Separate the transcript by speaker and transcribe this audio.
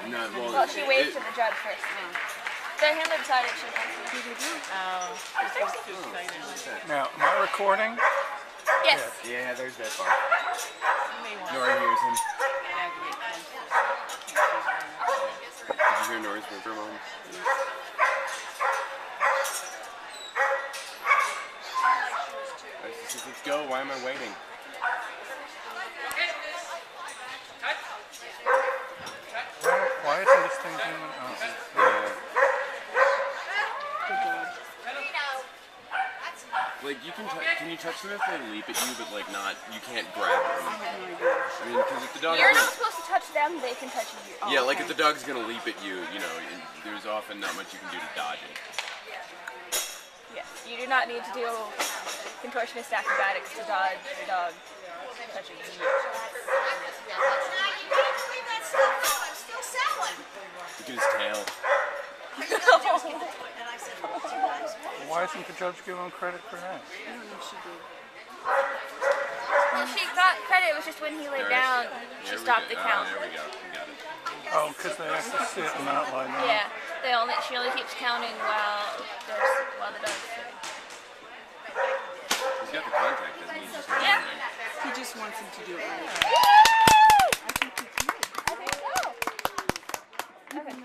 Speaker 1: No,
Speaker 2: Well, she waved to the judge first. The handler decided she wanted to.
Speaker 3: Now, am I recording?
Speaker 2: Yes.
Speaker 1: yeah, there's that part. Nora hears him. Did you hear Nora's whisper, Mom? Let's go. Why am I waiting?
Speaker 3: Why isn't this thing doing? Oh.
Speaker 1: Like can you touch them if they leap at you, but like not, you can't grab them. I mean, because if the dog.
Speaker 2: You're not supposed to touch them, they can touch you.
Speaker 1: Yeah, like if the dog's gonna leap at you, you know, there's often not much you can do to dodge it.
Speaker 2: Yes. You do not need to do contortionist acrobatics to dodge the dog touching you.
Speaker 1: Look at his tail.
Speaker 3: Why isn't the judge giving him credit for that?
Speaker 2: Well, she got credit. It was just when he laid down, she stopped the count.
Speaker 1: There we go. We got it.
Speaker 3: Oh, because they have to sit and not lie down.
Speaker 2: Yeah. She only keeps counting while the dog's sitting.
Speaker 1: He's got the contract, doesn't he? Just
Speaker 2: Yeah.
Speaker 4: He just wants him to do it right.